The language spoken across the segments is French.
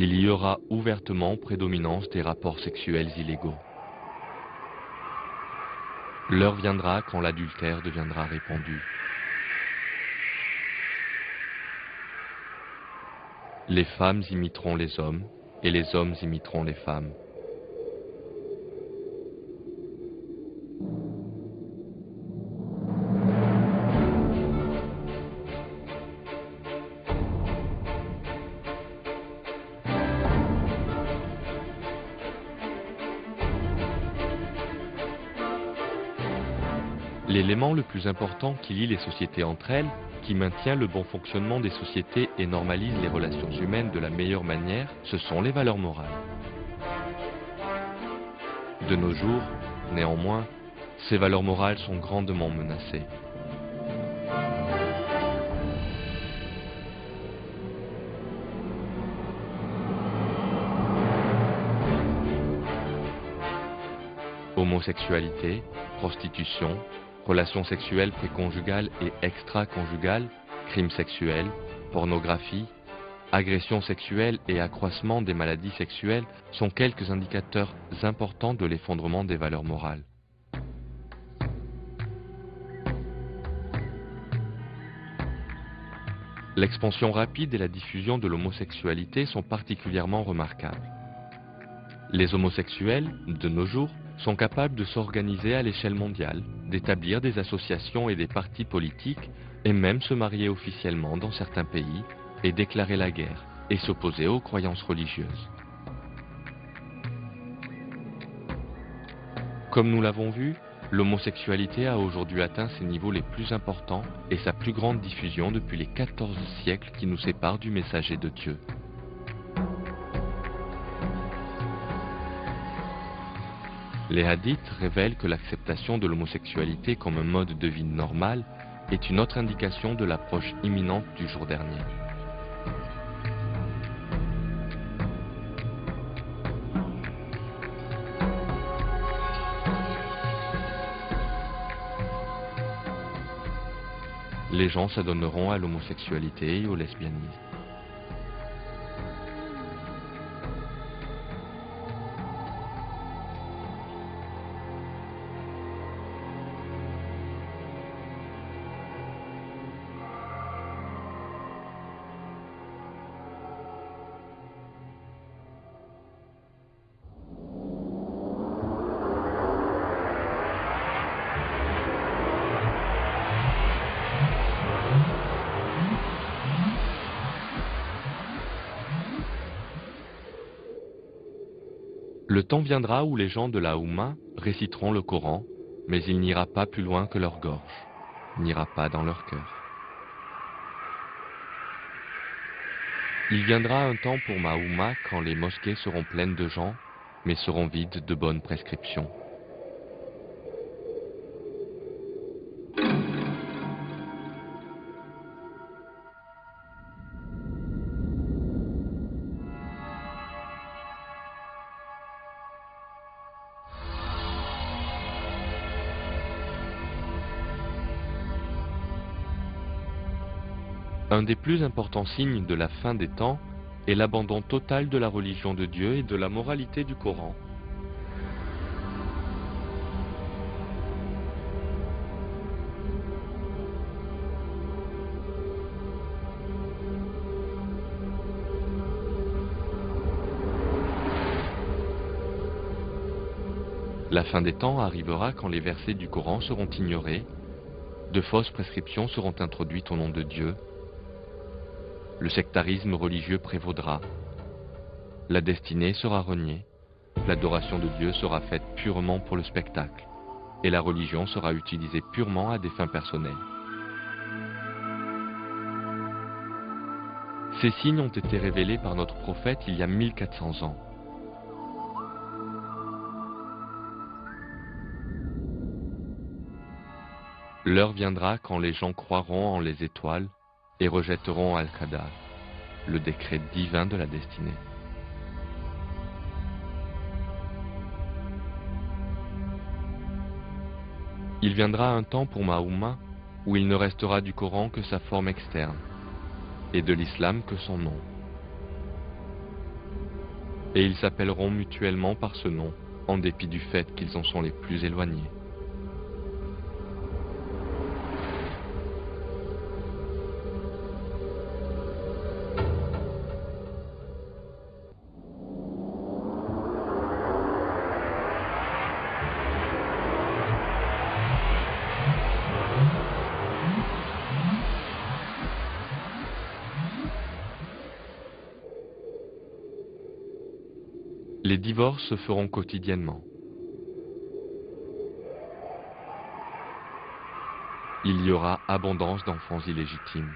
il y aura ouvertement prédominance des rapports sexuels illégaux. L'heure viendra quand l'adultère deviendra répandu. Les femmes imiteront les hommes et les hommes imiteront les femmes. L'élément le plus important qui lie les sociétés entre elles, qui maintient le bon fonctionnement des sociétés et normalise les relations humaines de la meilleure manière, ce sont les valeurs morales. De nos jours, néanmoins, ces valeurs morales sont grandement menacées. Homosexualité, prostitution, relations sexuelles préconjugales et extra-conjugales, crimes sexuels, pornographie, agressions sexuelles et accroissement des maladies sexuelles sont quelques indicateurs importants de l'effondrement des valeurs morales. L'expansion rapide et la diffusion de l'homosexualité sont particulièrement remarquables. Les homosexuels, de nos jours, sont capables de s'organiser à l'échelle mondiale, d'établir des associations et des partis politiques, et même se marier officiellement dans certains pays, et déclarer la guerre, et s'opposer aux croyances religieuses. Comme nous l'avons vu, l'homosexualité a aujourd'hui atteint ses niveaux les plus importants et sa plus grande diffusion depuis les 14 siècles qui nous séparent du messager de Dieu. Les hadiths révèlent que l'acceptation de l'homosexualité comme un mode de vie normal est une autre indication de l'approche imminente du jour dernier. Les gens s'adonneront à l'homosexualité et au lesbianisme. Le temps viendra où les gens de la Oumma réciteront le Coran, mais il n'ira pas plus loin que leur gorge, n'ira pas dans leur cœur. Il viendra un temps pour ma Oumma quand les mosquées seront pleines de gens, mais seront vides de bonnes prescriptions. Un des plus importants signes de la fin des temps est l'abandon total de la religion de Dieu et de la moralité du Coran. La fin des temps arrivera quand les versets du Coran seront ignorés, de fausses prescriptions seront introduites au nom de Dieu, le sectarisme religieux prévaudra, la destinée sera reniée, l'adoration de Dieu sera faite purement pour le spectacle, et la religion sera utilisée purement à des fins personnelles. Ces signes ont été révélés par notre prophète il y a 1400 ans. L'heure viendra quand les gens croiront en les étoiles et rejetteront Al-Qadar, le décret divin de la destinée. Il viendra un temps pour ma Oumma où il ne restera du Coran que sa forme externe et de l'islam que son nom. et ils s'appelleront mutuellement par ce nom, en dépit du fait qu'ils en sont les plus éloignés. Les divorces se feront quotidiennement. Il y aura abondance d'enfants illégitimes.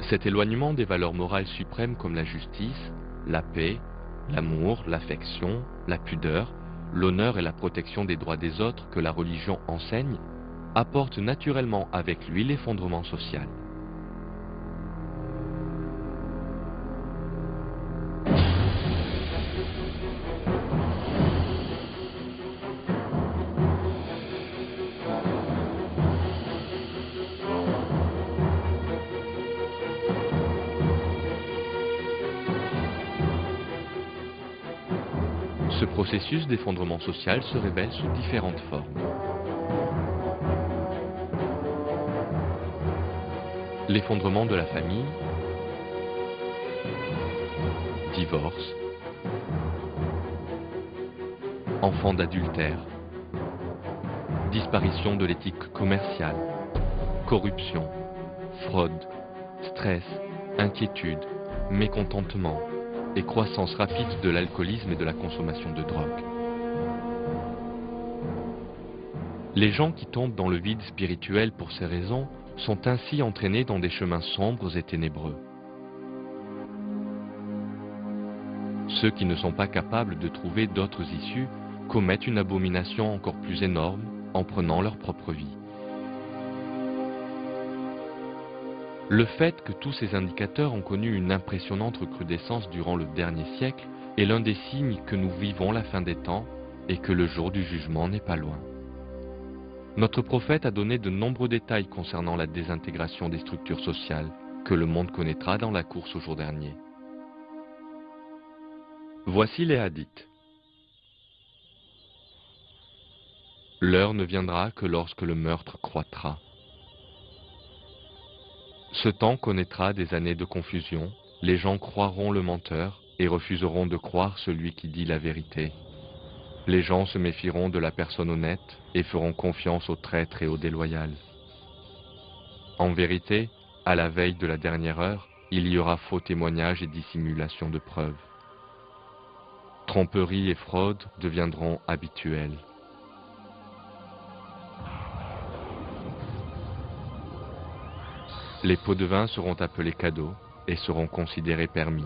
Cet éloignement des valeurs morales suprêmes comme la justice, la paix, l'amour, l'affection, la pudeur, l'honneur et la protection des droits des autres que la religion enseigne apporte naturellement avec lui l'effondrement social. Ce processus d'effondrement social se révèle sous différentes formes. L'effondrement de la famille, divorce, enfants d'adultère, disparition de l'éthique commerciale, corruption, fraude, stress, inquiétude, mécontentement et croissance rapide de l'alcoolisme et de la consommation de drogue. Les gens qui tombent dans le vide spirituel pour ces raisons sont ainsi entraînés dans des chemins sombres et ténébreux. Ceux qui ne sont pas capables de trouver d'autres issues commettent une abomination encore plus énorme en prenant leur propre vie. Le fait que tous ces indicateurs ont connu une impressionnante recrudescence durant le dernier siècle est l'un des signes que nous vivons la fin des temps et que le jour du jugement n'est pas loin. Notre prophète a donné de nombreux détails concernant la désintégration des structures sociales que le monde connaîtra dans la course au jour dernier. Voici les hadiths. L'heure ne viendra que lorsque le meurtre croîtra. Ce temps connaîtra des années de confusion, les gens croiront le menteur et refuseront de croire celui qui dit la vérité. Les gens se méfieront de la personne honnête et feront confiance aux traîtres et aux déloyales. En vérité, à la veille de la dernière heure, il y aura faux témoignages et dissimulation de preuves. Tromperie et fraude deviendront habituelles. Les pots de vin seront appelés cadeaux et seront considérés permis.